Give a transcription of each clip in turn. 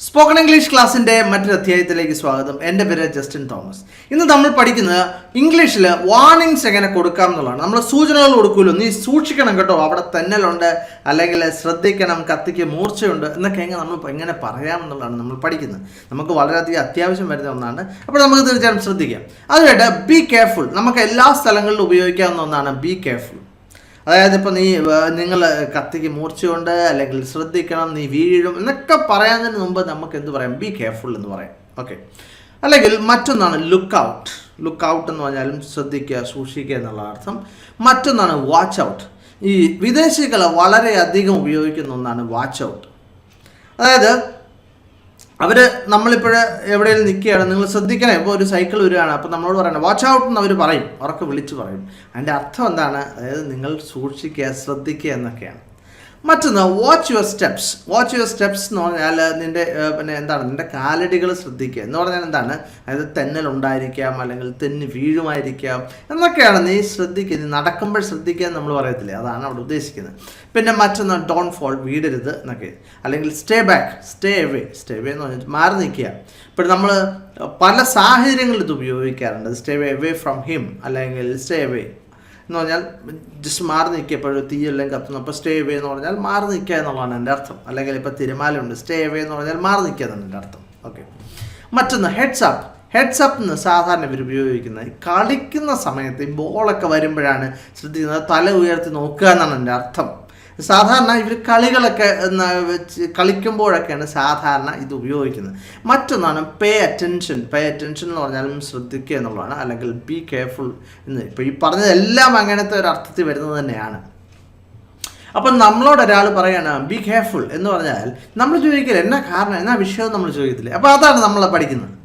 Spoken English ക്ലാസ്സിൻ്റെ മറ്റൊരു അധ്യായത്തിലേക്ക് സ്വാഗതം. എൻ്റെ പേര് ജസ്റ്റിൻ തോമസ്. ഇന്ന് നമ്മൾ പഠിക്കുന്നത് ഇംഗ്ലീഷിൽ വാർണിങ്സ് എങ്ങനെ കൊടുക്കാം എന്നുള്ളതാണ്. നമ്മൾ സൂചനകൾ കൊടുക്കുമല്ലോ, നീ സൂക്ഷിക്കണം കേട്ടോ, അവിടെ തെന്നലുണ്ട്, അല്ലെങ്കിൽ ശ്രദ്ധിക്കണം, കത്തിക്ക് മൂർച്ചയുണ്ട് എന്നൊക്കെ നമ്മൾ എങ്ങനെ പറയാമെന്നുള്ളതാണ് നമ്മൾ പഠിക്കുന്നത്. നമുക്ക് വളരെയധികം അത്യാവശ്യം വരുന്ന ഒന്നാണ്. അപ്പോൾ നമുക്ക് തീർച്ചയായും ശ്രദ്ധിക്കാം. അതുമായിട്ട് ബി കെയർഫുൾ നമുക്ക് എല്ലാ സ്ഥലങ്ങളിലും ഉപയോഗിക്കാവുന്ന ഒന്നാണ് ബി കെയർഫുൾ. അതായത് ഇപ്പോൾ നിങ്ങൾ കത്തിക്ക് മൂർച്ചയുണ്ട്, അല്ലെങ്കിൽ ശ്രദ്ധിക്കണം, നീ വീഴും എന്നൊക്കെ പറയാനതിന് മുമ്പ് നമുക്ക് എന്ത് പറയാം? ബി കെയർഫുൾ എന്ന് പറയാം. ഓക്കെ. അല്ലെങ്കിൽ മറ്റൊന്നാണ് ലുക്ക് ഔട്ട്. ലുക്ക് ഔട്ട് എന്ന് പറഞ്ഞാലും ശ്രദ്ധിക്കുക, സൂക്ഷിക്കുക എന്നുള്ള അർത്ഥം. മറ്റൊന്നാണ് വാച്ച് ഔട്ട്. ഈ വിദേശികൾ വളരെയധികം ഉപയോഗിക്കുന്ന ഒന്നാണ് വാച്ച് ഔട്ട്. അതായത് നമ്മളിപ്പോൾ എവിടെയെങ്കിലും നിൽക്കുകയാണ്, നിങ്ങൾ ശ്രദ്ധിക്കണം. ഇപ്പോൾ ഒരു സൈക്കിൾ വരികയാണ്, അപ്പോൾ നമ്മളോട് പറയണം വാച്ച് ഔട്ട് എന്ന് അവർ പറയും, അവർക്ക് വിളിച്ച് പറയും. അതിൻ്റെ അർത്ഥം എന്താണ്? അതായത് നിങ്ങൾ സൂക്ഷിക്കുക, ശ്രദ്ധിക്കുക എന്നൊക്കെയാണ്. മറ്റൊന്ന് watch your steps. Watch your steps എന്ന് പറഞ്ഞാൽ നിൻ്റെ കാലടികൾ ശ്രദ്ധിക്കുക എന്ന് പറഞ്ഞാൽ എന്താണ്? അതായത് തെന്നലുണ്ടായിരിക്കാം, അല്ലെങ്കിൽ തെന്നി വീഴുമായിരിക്കാം എന്നൊക്കെയാണ്. നീ ശ്രദ്ധിക്കുക, നീ നടക്കുമ്പോൾ ശ്രദ്ധിക്കുക എന്ന് നമ്മൾ പറയത്തില്ലേ, അതാണ് അവിടെ ഉദ്ദേശിക്കുന്നത്. പിന്നെ മറ്റൊന്ന് ഡോണ്ട് ഫോൾ, വീഴരുത് എന്നൊക്കെ. അല്ലെങ്കിൽ stay back, stay away. Stay away എന്ന് പറഞ്ഞാൽ മാറി നിൽക്കുക. ഇപ്പോൾ നമ്മൾ പല സാഹചര്യങ്ങളിൽ ഇത് ഉപയോഗിക്കാറുണ്ട്. സ്റ്റേ അവേ ഫ്രം ഹിം, അല്ലെങ്കിൽ സ്റ്റേ അവേ എന്ന് പറഞ്ഞാൽ ജസ്റ്റ് മാറി നിൽക്കുക. എപ്പോഴും തീയെല്ലാം കത്തുന്നു, അപ്പോൾ സ്റ്റേ അവേ എന്ന് പറഞ്ഞാൽ മാറി നിൽക്കുക എന്നുള്ളതാണ് എൻ്റെ അർത്ഥം. അല്ലെങ്കിൽ ഇപ്പോൾ തിരമാലയുണ്ട്, സ്റ്റേ അവേ എന്ന് പറഞ്ഞാൽ മാറി നിൽക്കുക എന്നാണ് എൻ്റെ അർത്ഥം. ഓക്കെ. മറ്റൊന്ന് ഹെഡ്സ് അപ്പ്. ഹെഡ്സ് അപ്പ് എന്ന് സാധാരണ ഇവർ ഉപയോഗിക്കുന്നത് കളിക്കുന്ന സമയത്ത് ഈ ബോളൊക്കെ വരുമ്പോഴാണ് ശ്രദ്ധിക്കുന്നത്. തല ഉയർത്തി നോക്കുക എന്നാണ് എൻ്റെ അർത്ഥം. സാധാരണ ഇവർ കളികളൊക്കെ കളിക്കുമ്പോഴൊക്കെയാണ് സാധാരണ ഇത് ഉപയോഗിക്കുന്നത്. മറ്റൊന്നാണ് പേ അറ്റൻഷൻ. പേ അറ്റൻഷൻ എന്ന് പറഞ്ഞാലും ശ്രദ്ധിക്കുക എന്നുള്ളതാണ്. അല്ലെങ്കിൽ ബി കെയർഫുൾ എന്ന്. ഇപ്പോൾ ഈ പറഞ്ഞതെല്ലാം അങ്ങനത്തെ ഒരു അർത്ഥത്തിൽ വരുന്നത് തന്നെയാണ്. അപ്പം നമ്മളോട് ഒരാൾ പറയാണ് ബി കെയർഫുൾ എന്ന് പറഞ്ഞാൽ നമ്മൾ ചോദിക്കില്ല എന്നാ കാരണം, എന്നാ വിഷയം നമ്മൾ ചോദിക്കത്തില്ലേ. അപ്പോൾ അതാണ് നമ്മൾ പഠിക്കുന്നത്.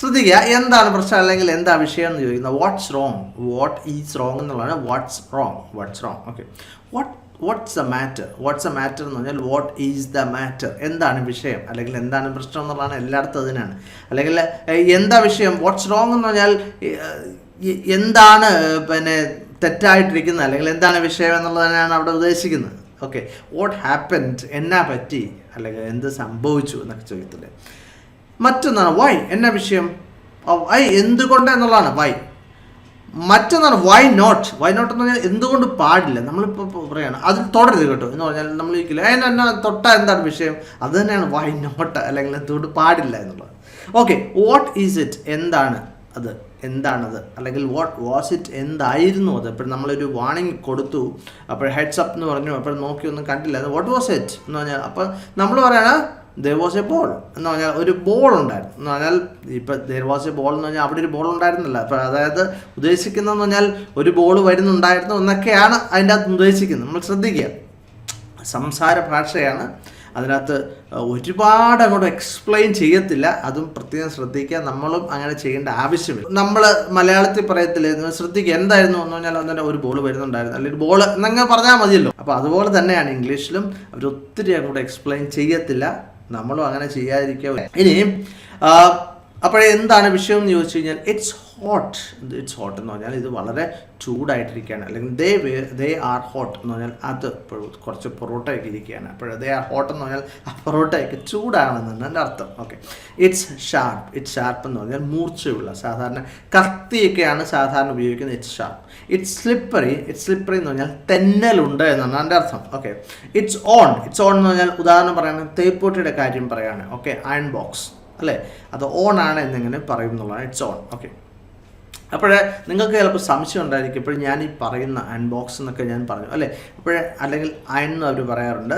ശ്രദ്ധിക്കുക, എന്താണ് പ്രശ്നം, അല്ലെങ്കിൽ എന്താ വിഷയം എന്ന് ചോദിക്കുന്നത്. What's wrong, what is wrong എന്നുള്ളതാണ്. What's wrong, what's wrong. Okay. What's a matter. What's a matter എന്ന് പറഞ്ഞാൽ വാട്ട് ഈസ് ദ മാറ്റർ, എന്താണ് വിഷയം, അല്ലെങ്കിൽ എന്താണ് പ്രശ്നം എന്നുള്ളതാണ്. എല്ലായിടത്തും അതിനാണ്. അല്ലെങ്കിൽ എന്താ വിഷയം. വാട്ട്സ് റോങ് എന്ന് പറഞ്ഞാൽ എന്താണ് തെറ്റായിട്ടിരിക്കുന്നത്, അല്ലെങ്കിൽ എന്താണ് വിഷയം എന്നുള്ളതിനാണ് അവിടെ ഉദ്ദേശിക്കുന്നത്. ഓക്കെ. വാട്ട് ഹാപ്പൻഡ്, എന്നാ പറ്റി, അല്ലെങ്കിൽ എന്ത് സംഭവിച്ചു എന്നൊക്കെ ചോദിത്തില്ലേ. മറ്റൊന്നാണ് വൈ, എന്നാ വിഷയം. വൈ, എന്തുകൊണ്ട് എന്നുള്ളതാണ് വൈ. മറ്റൊന്നാണ് വൈ നോട്ട്. വൈ നോട്ട് എന്ന് പറഞ്ഞാൽ എന്തുകൊണ്ട് പാടില്ല. നമ്മളിപ്പോൾ പറയുകയാണ് അതിൽ തുടരുത് കേട്ടോ എന്ന് പറഞ്ഞാൽ നമ്മൾ ചോദിക്കില്ല എന്നാ തൊട്ടാൽ എന്താണ് വിഷയം. അത് തന്നെയാണ് വൈ നോട്ട്, അല്ലെങ്കിൽ എന്തുകൊണ്ട് പാടില്ല എന്നുള്ളത്. ഓക്കെ. വാട്ട് ഈസ് ഇറ്റ്, എന്താണ് അത്, എന്താണത്. അല്ലെങ്കിൽ വാട്ട് വാസ് ഇറ്റ്, എന്തായിരുന്നു അത്. അപ്പോൾ നമ്മളൊരു വാർണിംഗ് കൊടുത്തു, അപ്പോൾ ഹെഡ്സ് അപ്പ് എന്ന് പറഞ്ഞു, അപ്പോൾ നോക്കി ഒന്നും കണ്ടില്ല. വാട്ട് വാസ് ഇറ്റ് എന്ന് പറഞ്ഞാൽ അപ്പോൾ നമ്മൾ പറയണ there was a ball എന്ന് പറഞ്ഞാൽ ഒരു ബോൾ ഉണ്ടായിരുന്നു എന്ന് പറഞ്ഞാൽ. ഇപ്പോൾ there was a ball എന്ന് പറഞ്ഞാൽ അവിടെ ഒരു ബോൾ ഉണ്ടായിരുന്നില്ല. അപ്പോൾ അതായത് ഉദ്ദേശിക്കുന്നതെന്ന് പറഞ്ഞാൽ ഒരു ബോൾ വരുന്നുണ്ടായിരുന്നു എന്നൊക്കെയാണ് അതിൻ്റെ അകത്ത് ഉദ്ദേശിക്കുന്നത്. നമ്മൾ ശ്രദ്ധിക്കുക, സംസാര ഭാഷയാണ്. അതിനകത്ത് ഒരുപാട് അങ്ങോട്ട് എക്സ്പ്ലെയിൻ ചെയ്യത്തില്ല. അതും പ്രത്യേകം ശ്രദ്ധിക്കുക. നമ്മളും അങ്ങനെ ചെയ്യേണ്ട ആവശ്യമില്ല. നമ്മൾ മലയാളത്തിൽ പറയത്തില്ല, ശ്രദ്ധിക്കുക എന്തായിരുന്നു എന്ന് പറഞ്ഞാൽ അതിൻ്റെ ഒരു ബോൾ വരുന്നുണ്ടായിരുന്നു, അല്ലെങ്കിൽ ബോൾ എന്നങ്ങനെ പറഞ്ഞാൽ മതിയല്ലോ. അപ്പോൾ അതുപോലെ തന്നെയാണ് ഇംഗ്ലീഷിലും. അവർ ഒത്തിരി അങ്ങോട്ട് എക്സ്പ്ലെയിൻ ചെയ്യത്തില്ല. നമ്മളും അങ്ങനെ ചെയ്യാതിരിക്കുക. ഇനി അപ്പോഴേ എന്താണ് വിഷയം എന്ന് ചോദിച്ചു കഴിഞ്ഞാൽ ഇറ്റ്സ് ഹോട്ട്. ഇറ്റ്സ് ഹോട്ട് എന്ന് പറഞ്ഞാൽ ഇത് വളരെ ചൂടായിട്ടിരിക്കുകയാണ്. അല്ലെങ്കിൽ ദേ ആർ ഹോട്ട് എന്ന് പറഞ്ഞാൽ അത് കുറച്ച് പൊറോട്ടയൊക്കെ ഇരിക്കുകയാണ്. അപ്പോൾ ദേ ആർ ഹോട്ട് എന്ന് പറഞ്ഞാൽ ആ പൊറോട്ടയൊക്കെ ചൂടാണെന്നാണ് എൻ്റെ അർത്ഥം. Okay. It's sharp. It's sharp എന്ന് പറഞ്ഞാൽ മൂർച്ചയുള്ള, സാധാരണ കത്തിയൊക്കെയാണ് സാധാരണ ഉപയോഗിക്കുന്നത്. It's sharp. It's slippery. It's slippery എന്ന് പറഞ്ഞാൽ തെന്നലുണ്ട് എന്നാണ് എൻ്റെ അർത്ഥം. Okay. It's on. It's on എന്ന് പറഞ്ഞാൽ ഉദാഹരണം പറയുകയാണ്, തേപ്പൂട്ടിയുടെ കാര്യം പറയുകയാണ്. ഓക്കെ. അയൺ ബോക്സ് അല്ലേ, അത് ഓൺ ആണ് എന്നിങ്ങനെ പറയും എന്നുള്ളതാണ്. It's on. ഓക്കെ. അപ്പോഴേ നിങ്ങൾക്ക് ചിലപ്പോൾ സംശയം ഉണ്ടായിരിക്കും, ഇപ്പോഴും ഞാൻ ഈ പറയുന്ന അൺബോക്സ് എന്നൊക്കെ ഞാൻ പറഞ്ഞു അല്ലേ, അല്ലെങ്കിൽ അയൺ എന്ന് അവർ പറയാറുണ്ട്,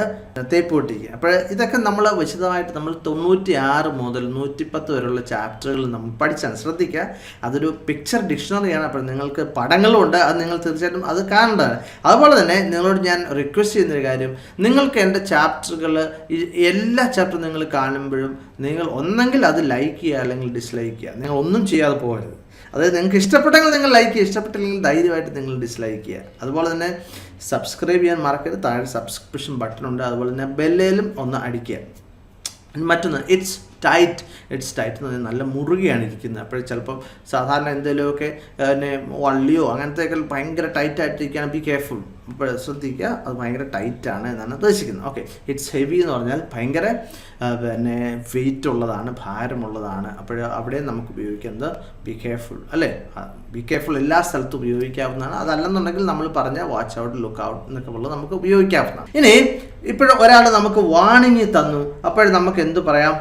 തേപ്പ് പൊട്ടിക്കുക. ഇതൊക്കെ നമ്മൾ വിശദമായിട്ട് നമ്മൾ 96 മുതൽ 110 വരെയുള്ള ചാപ്റ്ററുകൾ നമ്മൾ പഠിച്ചാണ്. ശ്രദ്ധിക്കുക, അതൊരു പിക്ചർ ഡിക്ഷണറിയാണ്. അപ്പോൾ നിങ്ങൾക്ക് പടങ്ങളും ഉണ്ട്, അത് നിങ്ങൾ തീർച്ചയായിട്ടും അത് കാണേണ്ടതാണ്. അതുപോലെ തന്നെ നിങ്ങളോട് ഞാൻ റിക്വസ്റ്റ് ചെയ്യുന്നൊരു കാര്യം, നിങ്ങൾക്ക് എൻ്റെ ചാപ്റ്ററുകൾ എല്ലാ ചാപ്റ്ററും നിങ്ങൾ കാണുമ്പോഴും നിങ്ങൾ ഒന്നെങ്കിൽ അത് ലൈക്ക് ചെയ്യുക, അല്ലെങ്കിൽ ഡിസ്ലൈക്ക് ചെയ്യുക. നിങ്ങൾ ഒന്നും ചെയ്യാതെ പോകരുത്. അതായത് നിങ്ങൾക്ക് ഇഷ്ടപ്പെട്ടെങ്കിൽ നിങ്ങൾ ലൈക്ക് ചെയ്യുക, ഇഷ്ടപ്പെട്ടില്ലെങ്കിൽ ധൈര്യമായിട്ട് നിങ്ങൾ ഡിസ്ലൈക്ക് ചെയ്യുക. അതുപോലെ തന്നെ സബ്സ്ക്രൈബ് ചെയ്യാൻ മറക്കരുത്. താഴെ സബ്സ്ക്രിപ്ഷൻ ബട്ടൺ ഉണ്ട്. അതുപോലെ തന്നെ ബെല്ലിലും ഒന്ന് അടിക്കുക. മറ്റൊന്ന് ഇറ്റ്സ് ഇറ്റ്സ് ടൈറ്റ് എന്ന് പറഞ്ഞാൽ നല്ല മുറുകയാണ് ഇരിക്കുന്നത്. അപ്പോൾ ചിലപ്പം സാധാരണ എന്തെങ്കിലുമൊക്കെ പിന്നെ വള്ളിയോ അങ്ങനത്തെയൊക്കെ ഭയങ്കര ടൈറ്റായിട്ടിരിക്കുകയാണ്, ബി കെയർഫുൾ. അപ്പോൾ ശ്രദ്ധിക്കുക, അത് ഭയങ്കര ടൈറ്റാണ് എന്നാണ് ഉദ്ദേശിക്കുന്നത്. ഓക്കെ, ഇറ്റ്സ് ഹെവി എന്ന് പറഞ്ഞാൽ ഭയങ്കര പിന്നെ വെയിറ്റ് ഉള്ളതാണ്, ഭാരമുള്ളതാണ്. അപ്പോൾ അവിടെ നമുക്ക് ഉപയോഗിക്കുന്നത് ബി കെയർഫുൾ അല്ലേ. ബി കെയർഫുൾ എല്ലാ സ്ഥലത്തും ഉപയോഗിക്കാവുന്നതാണ്. അതല്ലെന്നുണ്ടെങ്കിൽ നമ്മൾ പറഞ്ഞ വാച്ച് ഔട്ട്, ലുക്ക് ഔട്ട് എന്നൊക്കെ ഉള്ളത് നമുക്ക് ഉപയോഗിക്കാവുന്നതാണ്. ഇനി ഇപ്പോഴും ഒരാൾ നമുക്ക് വാണിംഗ് തന്നു, അപ്പോൾ നമുക്ക് എന്ത് പറയാം?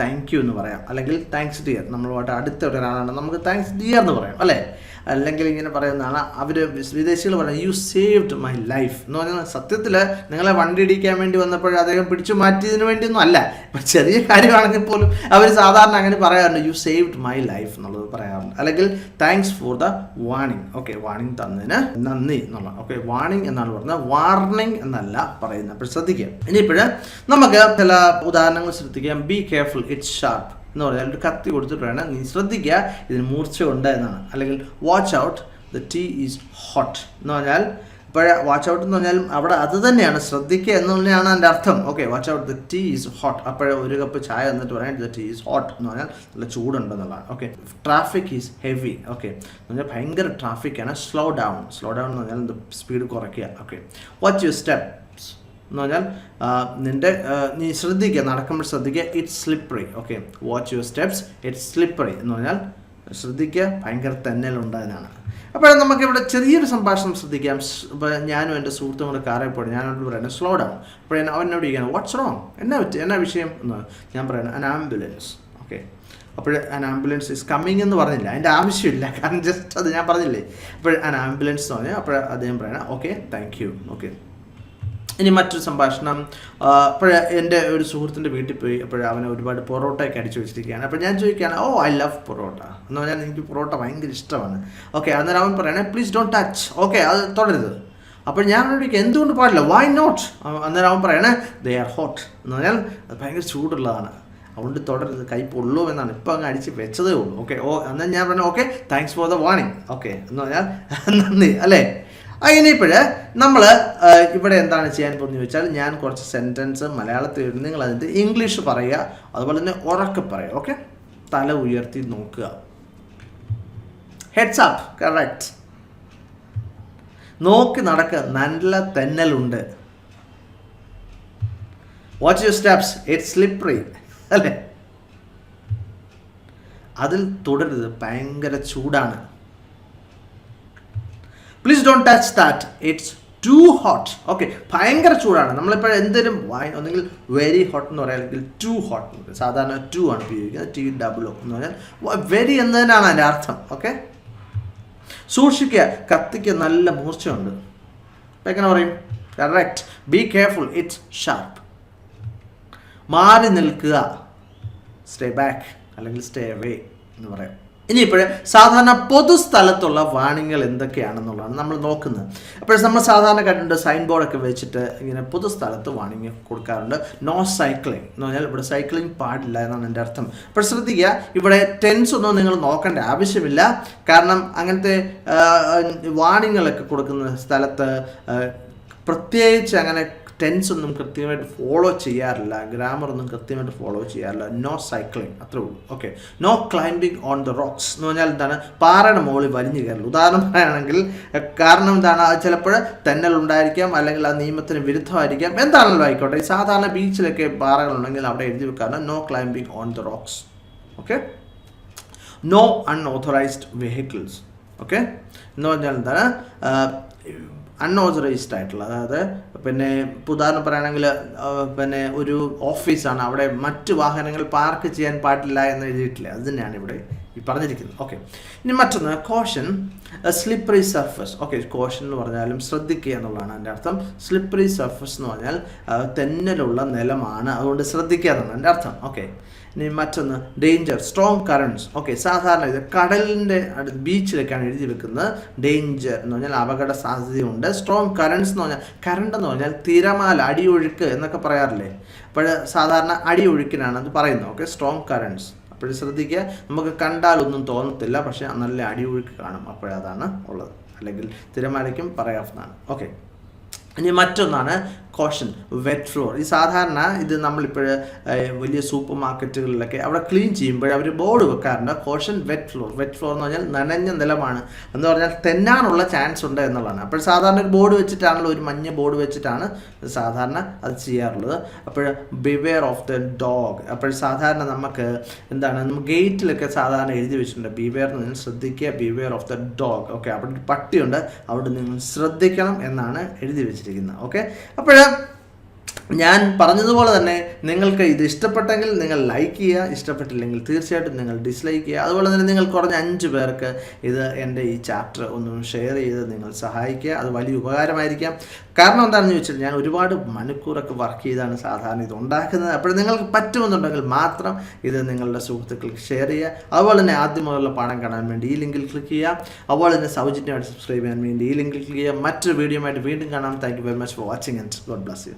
താങ്ക് യു എന്ന് പറയാം, അല്ലെങ്കിൽ താങ്ക്സ് ഡിയർ. നമ്മളുമായിട്ട് അടുത്ത ഒരാളാണ്, നമുക്ക് താങ്ക്സ് ഡിയർ എന്ന് പറയാം അല്ലേ. അല്ലെങ്കിൽ ഇങ്ങനെ പറയുന്നതാണ്, അവർ വിദേശികൾ പറയാം യു സേവ്ഡ് മൈ ലൈഫ് എന്ന് പറഞ്ഞാൽ സത്യത്തിൽ നിങ്ങളെ വണ്ടി ഇടിക്കാൻ വേണ്ടി വന്നപ്പോൾ അദ്ദേഹം പിടിച്ചു മാറ്റിയതിന് വേണ്ടിയൊന്നും അല്ല. ഇപ്പം ചെറിയ കാര്യമാണെങ്കിൽ പോലും അവർ സാധാരണ അങ്ങനെ പറയാറുണ്ട്, യു സേവ്ഡ് മൈ ലൈഫ് എന്നുള്ളത് പറയാറുണ്ട്. അല്ലെങ്കിൽ thanks for the warning. Okay, warning തന്നതിന് നന്ദി എന്നുള്ള. ഓക്കെ, വാണിംഗ് എന്നാണ് പറയുന്നത്, വാർണിംഗ് എന്നല്ല പറയുന്നത്. അപ്പോൾ ശ്രദ്ധിക്കുക. ഇനിയിപ്പോൾ നമുക്ക് ചില ഉദാഹരണങ്ങൾ ശ്രദ്ധിക്കാം. ബി കെയർഫുൾ, ഇറ്റ്സ് ഷാർപ്പ് എന്ന് പറഞ്ഞാൽ ഒരു കത്തി കൊടുത്തിട്ട് വേണം നീ ശ്രദ്ധിക്കുക, ഇതിന് മൂർച്ചയുണ്ട് എന്നാണ്. അല്ലെങ്കിൽ watch out, the tea is hot എന്ന് പറഞ്ഞാൽ, ഇപ്പോൾ വാച്ച് ഔട്ട് എന്ന് പറഞ്ഞാൽ അവിടെ അത് തന്നെയാണ്, ശ്രദ്ധിക്കുക എന്നുള്ളതാണ് അതിൻ്റെ അർത്ഥം. Okay, watch out, the tea is hot. അപ്പോൾ ഒരു കപ്പ് ചായ എന്നിട്ട് പറയാൻ ദ ടീ ഈസ് ഹോട്ട് എന്ന് പറഞ്ഞാൽ നല്ല ചൂടുണ്ടെന്നുള്ളതാണ്. Okay, traffic is heavy. Okay എന്ന് പറഞ്ഞാൽ ഭയങ്കര ട്രാഫിക്കാണ്. സ്ലോ ഡൗൺ എന്ന് പറഞ്ഞാൽ സ്പീഡ് കുറയ്ക്കുക. ഓക്കെ, വാച്ച് യുവർ സ്റ്റെപ്പ് എന്ന് പറഞ്ഞാൽ നീ ശ്രദ്ധിക്കുക, നടക്കുമ്പോൾ ശ്രദ്ധിക്കുക. It's slippery. Okay, watch your steps, it's slippery എന്ന് പറഞ്ഞാൽ ശ്രദ്ധിക്കുക, ഭയങ്കര തെന്നലുണ്ടായതാണ്. അപ്പോൾ നമുക്കിവിടെ ചെറിയൊരു സംഭാഷണം ശ്രദ്ധിക്കാം. ഇപ്പോൾ ഞാനും എൻ്റെ സുഹൃത്തും കൂടെ കാറിൽ പോയി, ഞാനോട് പറയുന്നത് സ്ലോ ഡൗൺ. അപ്പോൾ അവനോട് ഇരിക്കുകയാണ്, വാട്ട്സ് റോങ്, എന്നാ വിഷയം എന്ന് ഞാൻ പറയുന്നത്, ആൻ ആംബുലൻസ്. ഓക്കെ, അപ്പോൾ ആൻ ആംബുലൻസ് ഈസ് കമ്മിങ് എന്ന് പറഞ്ഞില്ല, അതിൻ്റെ ആവശ്യമില്ല, കാരണം ജസ്റ്റ് അത് ഞാൻ പറഞ്ഞില്ലേ. അപ്പോൾ ആൻ ആംബുലൻസ് എന്ന് പറഞ്ഞാൽ അപ്പോൾ അദ്ദേഹം പറയണം ഓക്കെ താങ്ക് യു. ഓക്കെ, ഇനി മറ്റൊരു സംഭാഷണം. അപ്പോൾ എൻ്റെ ഒരു സുഹൃത്തിൻ്റെ വീട്ടിൽ പോയി, അപ്പോൾ അവനെ ഒരുപാട് പൊറോട്ടയൊക്കെ അടിച്ചു വെച്ചിരിക്കുകയാണ്. അപ്പോൾ ഞാൻ ചോദിക്കുകയാണ്, ഓ ഐ ലവ് പൊറോട്ട എന്ന് പറഞ്ഞാൽ എനിക്ക് പൊറോട്ട ഭയങ്കര ഇഷ്ടമാണ്. ഓക്കെ, അന്നേരം അവൻ പറയണേ പ്ലീസ് ഡോണ്ട് ടച്ച്. ഓക്കെ, അത് തുടരുത്. അപ്പോൾ ഞാൻ ചോദിക്കുക എന്തുകൊണ്ട് പാടില്ല, വൈ നോട്ട്? അന്നേരം അവൻ പറയണേ ദേ ആർ ഹോട്ട് എന്ന് പറഞ്ഞാൽ അത് ഭയങ്കര ചൂടുള്ളതാണ്, അതുകൊണ്ട് തുടരുത്, കൈ പൊള്ളൂ എന്നാണ്. ഇപ്പോൾ അങ്ങ് അടിച്ച് വെച്ചതേ ഉള്ളൂ. ഓക്കെ, എന്നാൽ ഞാൻ പറഞ്ഞു okay thanks for the warning. Okay എന്ന് പറഞ്ഞാൽ നന്ദി അല്ലേ. ഇനിയിപ്പോൾ നമ്മൾ ഇവിടെ എന്താണ് ചെയ്യാൻ പോകുന്നത് ചോദിച്ചാൽ, ഞാൻ കുറച്ച് സെൻറ്റൻസ് മലയാളത്തിൽ എഴുതി, നിങ്ങൾ അതിൻ്റെ ഇംഗ്ലീഷ് പറയുക, അതുപോലെ തന്നെ ഉറക്കെ പറയുക. ഓക്കെ, തല ഉയർത്തി നോക്കുക. Heads up, correct. നോക്കി നടക്കുക, നല്ല തെന്നലുണ്ട്. Watch your steps, it's slippery അല്ലേ. അതിൽ തുടരുത്, ഭയങ്കര ചൂടാണ്. Please don't touch that, it's too hot. Okay, ഭയങ്കര ചൂടാണ്. നമ്മളിപ്പോൾ എന്തെങ്കിലും ഒന്നെങ്കിൽ വെരി ഹോട്ട് എന്ന് പറയാം, അല്ലെങ്കിൽ ടു ഹോട്ട്. സാധാരണ ടു ആണ് ഉപയോഗിക്കുന്നത്, TOO എന്ന് പറഞ്ഞാൽ വെരി എന്നതിനാണ് അതിൻ്റെ അർത്ഥം. ഓക്കെ, സൂക്ഷിക്കുക, കത്തിക്ക് നല്ല മൂർച്ചയുണ്ട്. അപ്പം എങ്ങനെ പറയും? Correct. Be careful, it's sharp. മാറി നിൽക്കുക, സ്റ്റേ ബാക്ക് അല്ലെങ്കിൽ സ്റ്റേ അവേ എന്ന് പറയാം. ഇനിയിപ്പോൾ സാധാരണ പൊതുസ്ഥലത്തുള്ള വാണിങ്ങൾ എന്തൊക്കെയാണെന്നുള്ളതാണ് നമ്മൾ നോക്കുന്നത്. അപ്പോൾ നമ്മൾ സാധാരണ കണ്ടിട്ടുണ്ട് സൈൻ ബോർഡൊക്കെ വെച്ചിട്ട് ഇങ്ങനെ പൊതുസ്ഥലത്ത് വാണിങ് കൊടുക്കാറുണ്ട്. നോ സൈക്ലിംഗ് എന്ന് പറഞ്ഞാൽ ഇവിടെ സൈക്ലിംഗ് പാടില്ല എന്നാണ് എൻ്റെ അർത്ഥം. അപ്പോൾ ശ്രദ്ധിക്കുക, ഇവിടെ ടെൻസ് ഒന്നും നിങ്ങൾ നോക്കേണ്ട ആവശ്യമില്ല, കാരണം അങ്ങനത്തെ വാണിങ്ങളൊക്കെ കൊടുക്കുന്ന സ്ഥലത്ത് പ്രത്യേകിച്ച് അങ്ങനെ ടെൻസ് ഒന്നും കൃത്യമായിട്ട് ഫോളോ ചെയ്യാറില്ല, ഗ്രാമർ ഒന്നും കൃത്യമായിട്ട് ഫോളോ ചെയ്യാറില്ല. നോ സൈക്ലിംഗ്, അത്രേ ഉള്ളൂ. Okay, no climbing on the rocks എന്ന് പറഞ്ഞാൽ എന്താണ്, പാറയുടെ മുകളിൽ വലിഞ്ഞു കയറില്ല. ഉദാഹരണം പറയുകയാണെങ്കിൽ, കാരണം എന്താണ്, അത് ചിലപ്പോൾ തെന്നൽ ഉണ്ടായിരിക്കാം, അല്ലെങ്കിൽ ആ നിയമത്തിന് വിരുദ്ധമായിരിക്കാം, എന്താണല്ലോ ആയിക്കോട്ടെ. സാധാരണ ബീച്ചിലൊക്കെ പാറകളുണ്ടെങ്കിൽ അവിടെ എഴുതി വെക്കാറുണ്ട് no climbing on the rocks. Okay, no unauthorised vehicles. Okay എന്ന് പറഞ്ഞാൽ എന്താണ്, അൺഓതറൈസ്ഡ് ആയിട്ടുള്ള, അതായത് പിന്നെ ഉദാഹരണം പറയുകയാണെങ്കിൽ പിന്നെ ഒരു ഓഫീസാണ്, അവിടെ മറ്റ് വാഹനങ്ങൾ പാർക്ക് ചെയ്യാൻ പാടില്ല എന്ന് എഴുതിയിട്ടില്ല, അത് തന്നെയാണ് ഇവിടെ ഈ പറഞ്ഞിരിക്കുന്നത്. ഓക്കെ, ഇനി മറ്റൊന്ന് caution, slippery surface. Okay, caution എന്ന് പറഞ്ഞാലും ശ്രദ്ധിക്കുക എന്നുള്ളതാണ് എൻ്റെ അർത്ഥം. സ്ലിപ്പറി സർഫസ് എന്ന് പറഞ്ഞാൽ തെന്നലുള്ള നിലമാണ്, അതുകൊണ്ട് ശ്രദ്ധിക്കുക എന്നാണ് എൻ്റെ അർത്ഥം. ഓക്കെ, ഇനി മറ്റൊന്ന് ഡേഞ്ചർ, സ്ട്രോങ് കറണ്ട്സ്. ഓക്കെ, സാധാരണ ഇത് കടലിൻ്റെ ബീച്ചിലൊക്കെയാണ് എഴുതി വെക്കുന്നത്. ഡേഞ്ചർ എന്ന് പറഞ്ഞാൽ അപകട സാധ്യതയുണ്ട്. സ്ട്രോങ് കറണ്ട്സ് എന്ന് പറഞ്ഞാൽ, കറണ്ട് എന്ന് പറഞ്ഞാൽ തിരമാല, അടിയൊഴുക്ക് എന്നൊക്കെ പറയാറില്ലേ. അപ്പോൾ സാധാരണ അടിയൊഴുക്കിനാണ് അത് പറയുന്നത്. Okay, strong currents. അപ്പോൾ ശ്രദ്ധിക്കുക, നമുക്ക് കണ്ടാലൊന്നും തോന്നത്തില്ല, പക്ഷേ നല്ല അടിയൊഴുക്ക് കാണും, അപ്പോഴതാണ് ഉള്ളത്. അല്ലെങ്കിൽ തിരമാലയ്ക്കും പറയാവുന്നതാണ്. ഓക്കെ, ഇനി മറ്റൊന്നാണ് കോഷൻ വെറ്റ് ഫ്ലോർ. ഈ സാധാരണ ഇത് നമ്മളിപ്പോൾ വലിയ സൂപ്പർ മാർക്കറ്റുകളിലൊക്കെ അവിടെ ക്ലീൻ ചെയ്യുമ്പോൾ അവർ ബോർഡ് വെക്കാറുണ്ട് caution wet floor. Wet floor എന്ന് പറഞ്ഞാൽ നനഞ്ഞ നിലമാണ് എന്ന് പറഞ്ഞാൽ തെന്നാനുള്ള ചാൻസ് ഉണ്ട് എന്നുള്ളതാണ്. അപ്പോൾ സാധാരണ ഒരു ബോർഡ് വെച്ചിട്ടാണല്ലോ, ഒരു മഞ്ഞ ബോർഡ് വെച്ചിട്ടാണ് സാധാരണ അത് ചെയ്യാറുള്ളത്. അപ്പോൾ ബിവെയർ ഓഫ് ദ ഡോഗ്. അപ്പോൾ സാധാരണ നമുക്ക് എന്താണ്, നമ്മൾ ഗേറ്റിലൊക്കെ സാധാരണ എഴുതി വെച്ചിട്ടുണ്ട് ബിവെയർ എന്ന് പറഞ്ഞാൽ ശ്രദ്ധിക്കുക, beware of the dog. Okay, അവിടെ ഒരു പട്ടിയുണ്ട്, അവിടെ നിങ്ങൾ ശ്രദ്ധിക്കണം എന്നാണ് എഴുതി വെച്ചിരിക്കുന്നത്. ഓക്കെ, അപ്പോൾ ഞാൻ പറഞ്ഞതുപോലെ തന്നെ നിങ്ങൾക്ക് ഇത് ഇഷ്ടപ്പെട്ടെങ്കിൽ നിങ്ങൾ ലൈക്ക് ചെയ്യുക, ഇഷ്ടപ്പെട്ടില്ലെങ്കിൽ തീർച്ചയായിട്ടും നിങ്ങൾ ഡിസ്ലൈക്ക് ചെയ്യുക. അതുപോലെ തന്നെ നിങ്ങൾ കുറഞ്ഞ 5 പേർക്ക് ഇത് എൻ്റെ ഈ ചാപ്റ്റർ ഒന്ന് ഷെയർ ചെയ്ത് നിങ്ങൾ സഹായിക്കുക. അത് വലിയ ഉപകാരമായിരിക്കാം. കാരണം എന്താണെന്ന് ചോദിച്ചാൽ ഞാൻ ഒരുപാട് മണിക്കൂറൊക്കെ വർക്ക് ചെയ്താണ് സാധാരണ ഇത് ഉണ്ടാക്കുന്നത്. അപ്പോൾ നിങ്ങൾക്ക് പറ്റുമെന്നുണ്ടെങ്കിൽ മാത്രം ഇത് നിങ്ങളുടെ സുഹൃത്തുക്കൾക്ക് ഷെയർ ചെയ്യുക. അതുപോലെ തന്നെ ആദ്യം മുതലുള്ള പാഠം കാണാൻ വേണ്ടി ഈ ലിങ്കിൽ ക്ലിക്ക് ചെയ്യുക. അതുപോലെ തന്നെ സൗജന്യമായിട്ട് സബ്സ്ക്രൈബ് ചെയ്യാൻ വേണ്ടി ഈ ലിങ്കിൽ ക്ലിക്ക് ചെയ്യുക. മറ്റൊരു വീഡിയോ ആയിട്ട് വീണ്ടും കാണാം. Thank you very much for watching and God bless you.